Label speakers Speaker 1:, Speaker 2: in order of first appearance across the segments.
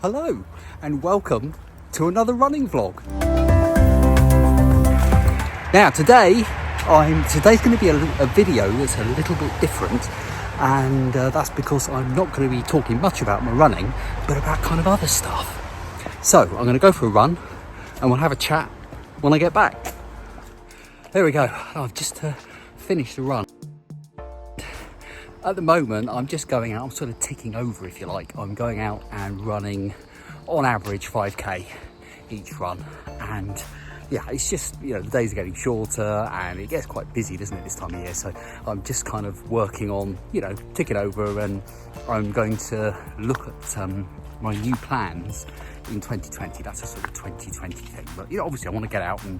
Speaker 1: Hello and welcome to another running vlog. Now today's going to be a video that's a little bit different, and that's because I'm not going to be talking much about my running, but about kind of other stuff. So I'm going to go for a run and we'll have a chat when I get back. There we go. I've just finished the run. At the moment, I'm just going out, I'm sort of ticking over, if you like. I'm going out and running, on average, 5k each run. And yeah, it's just, the days are getting shorter and it gets quite busy, doesn't it, this time of year? So I'm just kind of working on, ticking over, and I'm going to look at my new plans in 2020. That's a sort of 2020 thing. But, obviously I want to get out and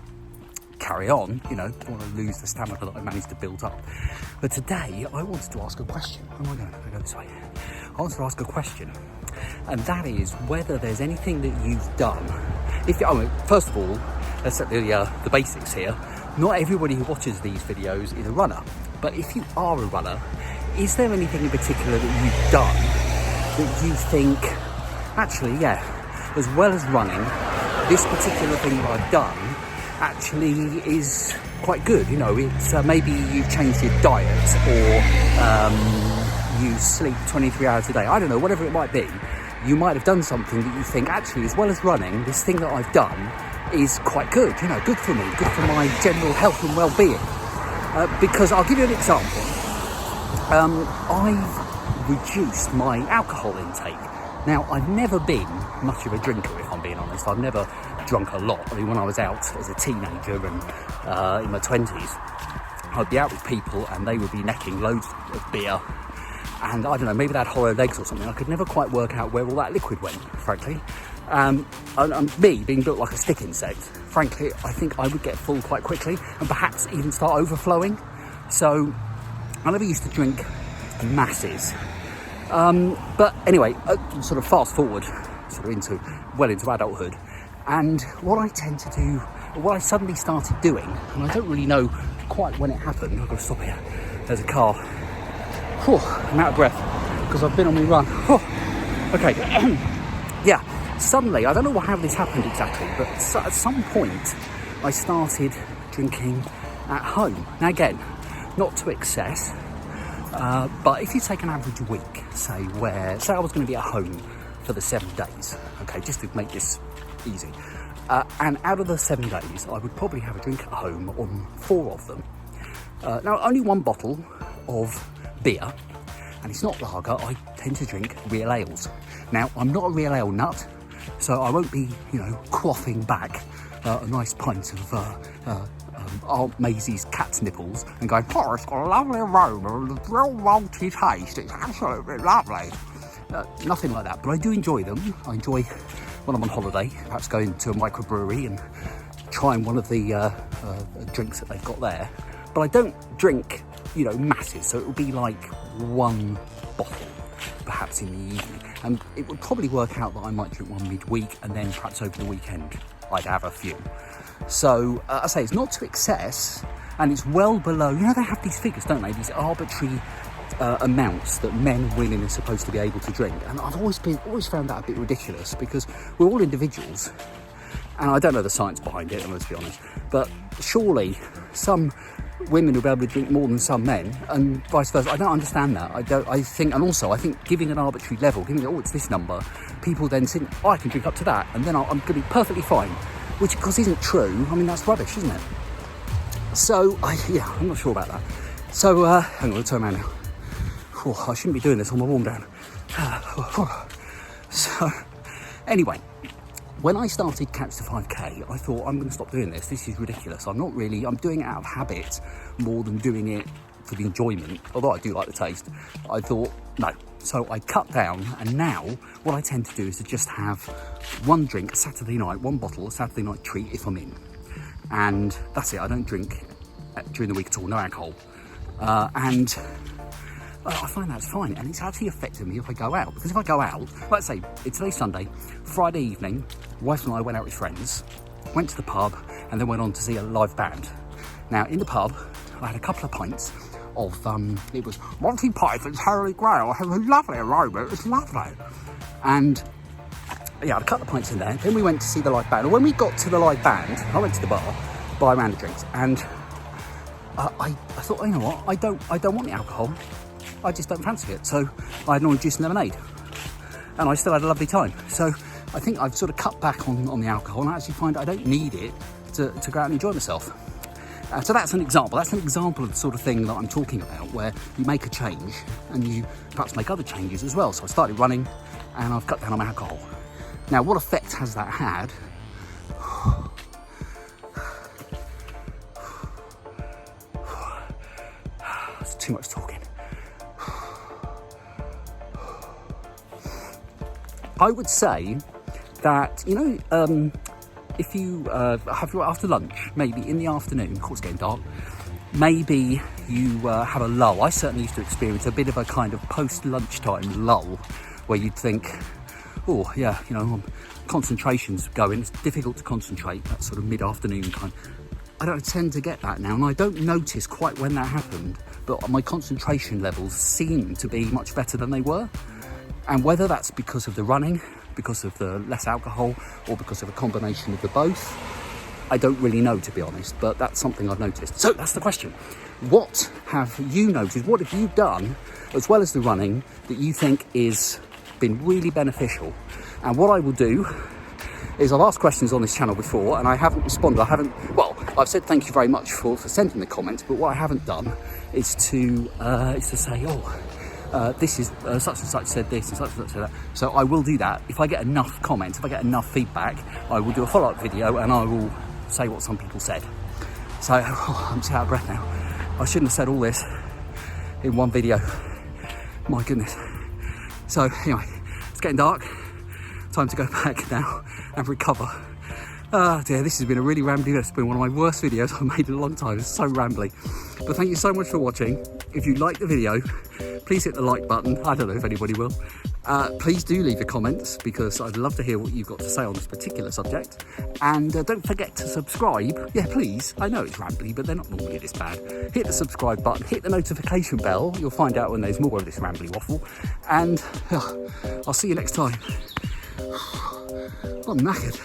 Speaker 1: carry on, don't want to lose the stamina that I managed to build up. But today I wanted to ask a question. Where am I going? I go this way. I wanted to ask a question, and that is whether there's anything that you've done. First of all, let's set the basics here. Not everybody who watches these videos is a runner, but if you are a runner, is there anything in particular that you've done that you think, actually, as well as running, this particular thing that I've done actually is quite good? It's maybe you've changed your diet, or you sleep 23 hours a day. I don't know, whatever it might be. You might have done something that you think, actually, as well as running, this thing that I've done is quite good. Good for me, good for my general health and well-being. Because I'll give you an example. I've reduced my alcohol intake. Now, I've never been much of a drinker, if I'm being honest. I've never drunk a lot. When I was out as a teenager and in my 20s, I'd be out with people and they would be necking loads of beer. And I don't know, maybe they had hollow legs or something. I could never quite work out where all that liquid went, frankly. And me, being built like a stick insect, frankly, I think I would get full quite quickly and perhaps even start overflowing. So I never used to drink masses. But anyway, sort of fast forward, into adulthood, and what I tend to do, what I suddenly started doing, and I don't really know quite when it happened. I've got to stop here. There's a car. Whew, I'm out of breath because I've been on my run. Okay. Suddenly, I don't know how this happened exactly, but at some point I started drinking at home. Now again, not to excess. But if you take an average week, say I was going to be at home for the 7 days, okay, just to make this easy, and out of the 7 days, I would probably have a drink at home on 4 of them. Now, only 1 bottle of beer, and it's not lager. I tend to drink real ales. Now, I'm not a real ale nut, so I won't be, quaffing back a nice pint of Aunt Maisie's cat's nipples and going, oh, it's got a lovely aroma and a real malty taste, it's absolutely lovely. Nothing like that, but I do enjoy them. I enjoy when I'm on holiday, perhaps going to a microbrewery and trying one of the drinks that they've got there. But I don't drink, masses, so it will be like 1 bottle, perhaps in the evening. And it would probably work out that I might drink one midweek, and then perhaps over the weekend I'd have a few. So, I say it's not to excess, and it's well below, they have these figures, don't they? These arbitrary amounts that men and women are supposed to be able to drink. And I've always found that a bit ridiculous, because we're all individuals, and I don't know the science behind it, let's be honest, but surely some women will be able to drink more than some men, and vice versa. I don't understand that. I think giving an arbitrary level, it's this number, people then think, I can drink up to that, and then I'm going to be perfectly fine. Which, of course, isn't true. That's rubbish, isn't it? So, I'm not sure about that. So, hang on, let's turn around now. I shouldn't be doing this on my warm down. So, anyway, when I started Catch the 5k, I thought, I'm going to stop doing this. This is ridiculous. I'm doing it out of habit more than doing it for the enjoyment. Although I do like the taste. I thought, no. So I cut down, and now what I tend to do is to just have 1 drink a Saturday night, 1 bottle, a Saturday night treat if I'm in. And that's it. I don't drink during the week at all, no alcohol. And I find that's fine. And it's actually affected me if I go out. Because if I go out, let's say it's today's Sunday, Friday evening, wife and I went out with friends, went to the pub, and then went on to see a live band. Now, in the pub, I had a couple of pints of, it was Monty Python's Holy Grail. It has a lovely aroma, it was lovely. And yeah, I had a couple of pints in there. Then we went to see the live band. And when we got to the live band, I went to the bar, buy a round of drinks, and I thought, you know what, I don't want the alcohol. I just don't fancy it. So I had an orange juice and lemonade, and I still had a lovely time. So I think I've sort of cut back on the alcohol, and I actually find I don't need it to go out and enjoy myself. So that's an example. That's an example of the sort of thing that I'm talking about, where you make a change and you perhaps make other changes as well. So I started running, and I've cut down on my alcohol. Now, what effect has that had? It's too much talking. I would say that, you know, if you have your after lunch, maybe in the afternoon, of course it's getting dark, maybe you have a lull. I certainly used to experience a bit of a kind of post-lunchtime lull, where you'd think, oh yeah, you know, concentration's going, it's difficult to concentrate, that sort of mid-afternoon kind. I don't tend to get that now, and I don't notice quite when that happened, but my concentration levels seem to be much better than they were. And whether that's because of the running, because of the less alcohol, or because of a combination of the both, I don't really know, to be honest, but that's something I've noticed. So that's the question. What have you noticed? What have you done, as well as the running, that you think is been really beneficial? And what I will do is, I've asked questions on this channel before and I haven't responded. I've said thank you very much for sending the comments, but what I haven't done is to say, this is such and such said this and such and such said that. So I will do that. If I get enough comments, if I get enough feedback, I will do a follow-up video and I will say what some people said. So I'm just out of breath now. I shouldn't have said all this in one video. My goodness. So anyway, it's getting dark. Time to go back now and recover. Oh dear, this has been a really rambly. It's been one of my worst videos I've made in a long time. It's so rambly. But thank you so much for watching. If you liked the video, please hit the like button. I don't know if anybody will. Please do leave your comments, because I'd love to hear what you've got to say on this particular subject. And don't forget to subscribe. Yeah, please. I know it's rambly, but they're not normally this bad. Hit the subscribe button, hit the notification bell. You'll find out when there's more of this rambly waffle. And I'll see you next time. I'm knackered.